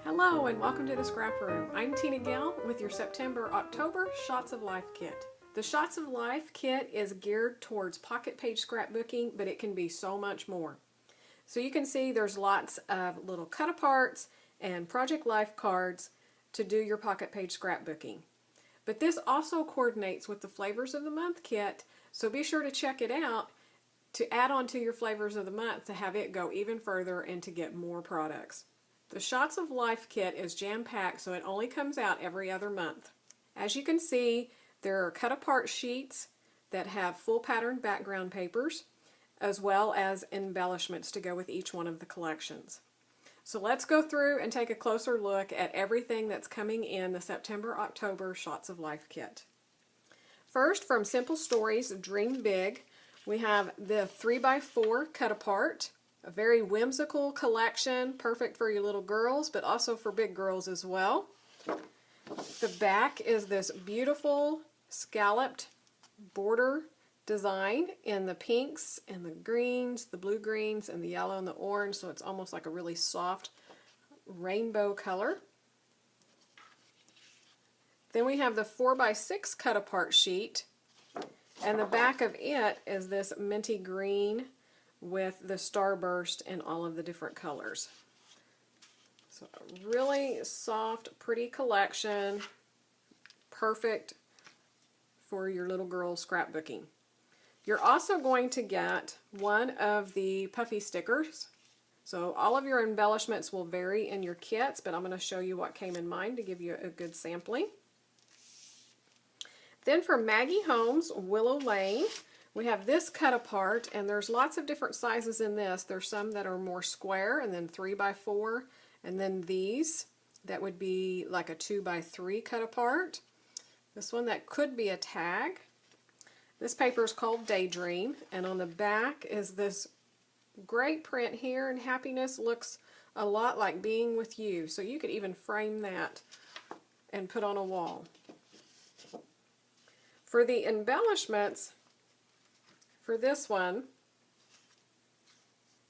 Hello and welcome to the Scrap Room. I'm Tina Gill with your September-October Shots of Life kit. The Shots of Life kit is geared towards pocket page scrapbooking, but it can be so much more. So you can see there's lots of little cut-aparts and Project Life cards to do your pocket page scrapbooking. But this also coordinates with the Flavors of the Month kit, so be sure to check it out to add on to your Flavors of the Month to have it go even further and to get more products. The Shots of Life kit is jam-packed, so it only comes out every other month. As you can see, there are cut-apart sheets that have full pattern background papers, as well as embellishments to go with each one of the collections. So let's go through and take a closer look at everything that's coming in the September-October Shots of Life kit. First, from Simple Stories Dream Big, we have the 3x4 cut-apart. A very whimsical collection, perfect for your little girls, but also for big girls as well. The back is this beautiful scalloped border design in the pinks and the greens, the blue greens and the yellow and the orange, so it's almost like a really soft rainbow color. Then we have the 4x6 cut-apart sheet, and the back of it is this minty green with the starburst in all of the different colors. So a really soft, pretty collection, perfect for your little girl scrapbooking. You're also going to get one of the puffy stickers. So all of your embellishments will vary in your kits, but I'm going to show you what came in mine to give you a good sampling. Then for Maggie Holmes' Willow Lane, we have this cut apart, and there's lots of different sizes in this. There's some that are more square, and then 3x4, and then these that would be like a 2x3 cut apart. This one that could be a tag. This paper is called Daydream, and on the back is this great print here, and happiness looks a lot like being with you. So you could even frame that and put on a wall. For the embellishments, for this one,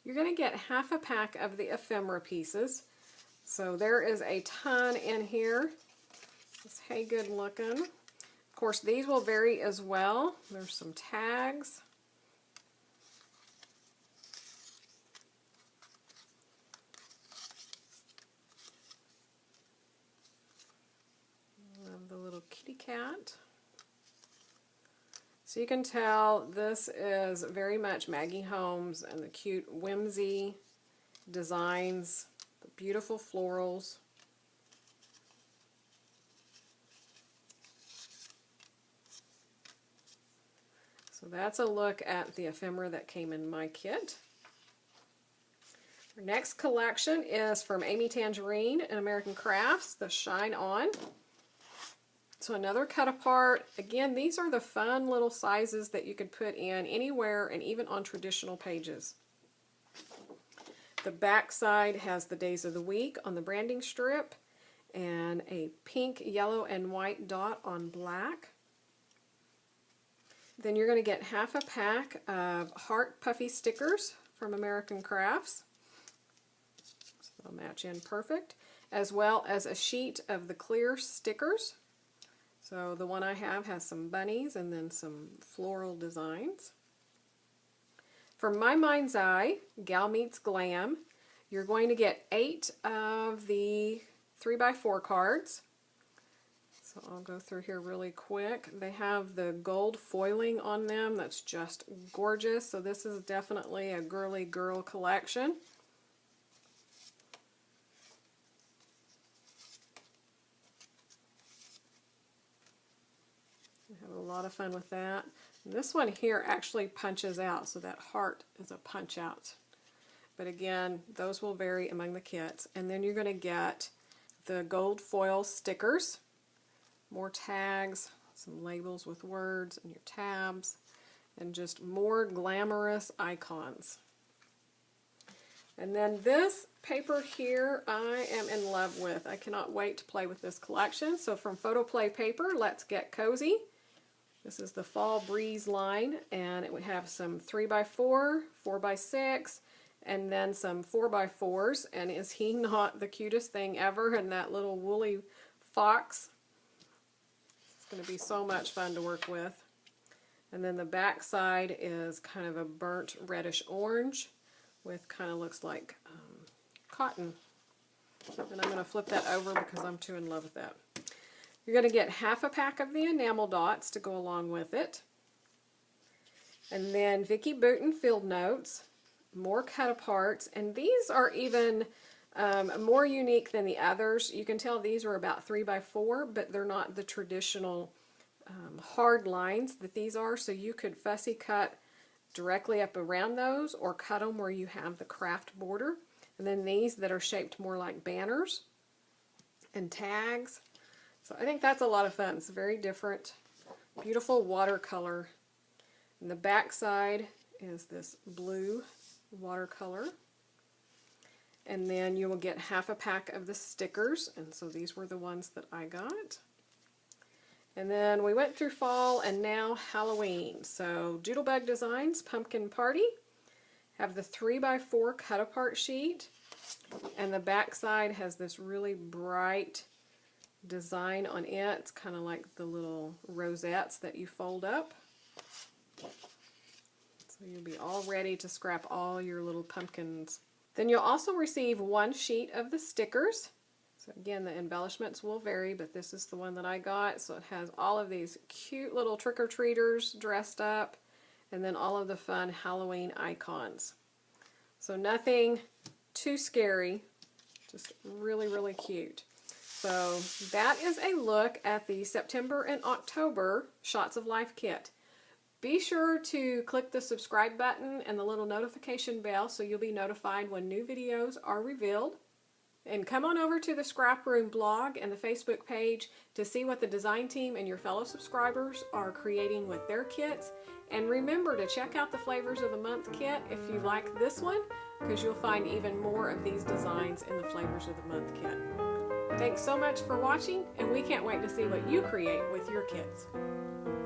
you're going to get half a pack of the ephemera pieces. So there is a ton in here. It's hey good looking. Of course, these will vary as well. There's some tags. I love the little kitty cat. So you can tell this is very much Maggie Holmes and the cute whimsy designs, the beautiful florals. So that's a look at the ephemera that came in my kit. Our next collection is from Amy Tangerine and American Crafts, the Shine On. So another cut apart. Again, these are the fun little sizes that you could put in anywhere and even on traditional pages. The back side has the days of the week on the branding strip and a pink, yellow, and white dot on black. Then you're going to get half a pack of heart puffy stickers from American Crafts. So they'll match in perfect, as well as a sheet of the clear stickers. So the one I have has some bunnies and then some floral designs. For My Mind's Eye, Gal Meets Glam, you're going to get 8 of the 3x4 cards. So I'll go through here really quick. They have the gold foiling on them. That's just gorgeous. So this is definitely a girly girl collection. Have a lot of fun with that. And this one here actually punches out, so that heart is a punch out. But again, those will vary among the kits. And then you're going to get the gold foil stickers, more tags, some labels with words and your tabs, and just more glamorous icons. And then this paper here I am in love with. I cannot wait to play with this collection. So from Photo Play Paper, Let's Get Cozy. This is the Fall Breeze line, and it would have some 3x4, 4x6, and then some 4x4s. And is he not the cutest thing ever? And that little woolly fox. It's going to be so much fun to work with. And then the back side is kind of a burnt reddish orange with kind of looks like cotton. And I'm going to flip that over because I'm too in love with that. You're going to get half a pack of the enamel dots to go along with it. And then Vicki Boutin Field Notes, more cut-aparts, and these are even more unique than the others. You can tell these are about 3x4, but they're not the traditional hard lines that these are, so you could fussy cut directly up around those or cut them where you have the craft border. And then these that are shaped more like banners and tags. So I think that's a lot of fun. It's very different. Beautiful watercolor. And the back side is this blue watercolor. And then you will get half a pack of the stickers. And so these were the ones that I got. And then we went through fall and now Halloween. So Doodlebug Designs Pumpkin Party. Have the 3x4 cut apart sheet. And the back side has this really bright design on it. It's kind of like the little rosettes that you fold up. So you'll be all ready to scrap all your little pumpkins. Then you'll also receive one sheet of the stickers. So again, the embellishments will vary, but this is the one that I got. So it has all of these cute little trick-or-treaters dressed up, and then all of the fun Halloween icons. So nothing too scary, just really, really cute. So that is a look at the September and October Shots of Life kit. Be sure to click the subscribe button and the little notification bell so you'll be notified when new videos are revealed. And come on over to the Scrap Room blog and the Facebook page to see what the design team and your fellow subscribers are creating with their kits. And remember to check out the Flavors of the Month kit if you like this one, because you'll find even more of these designs in the Flavors of the Month kit. Thanks so much for watching, and we can't wait to see what you create with your kits.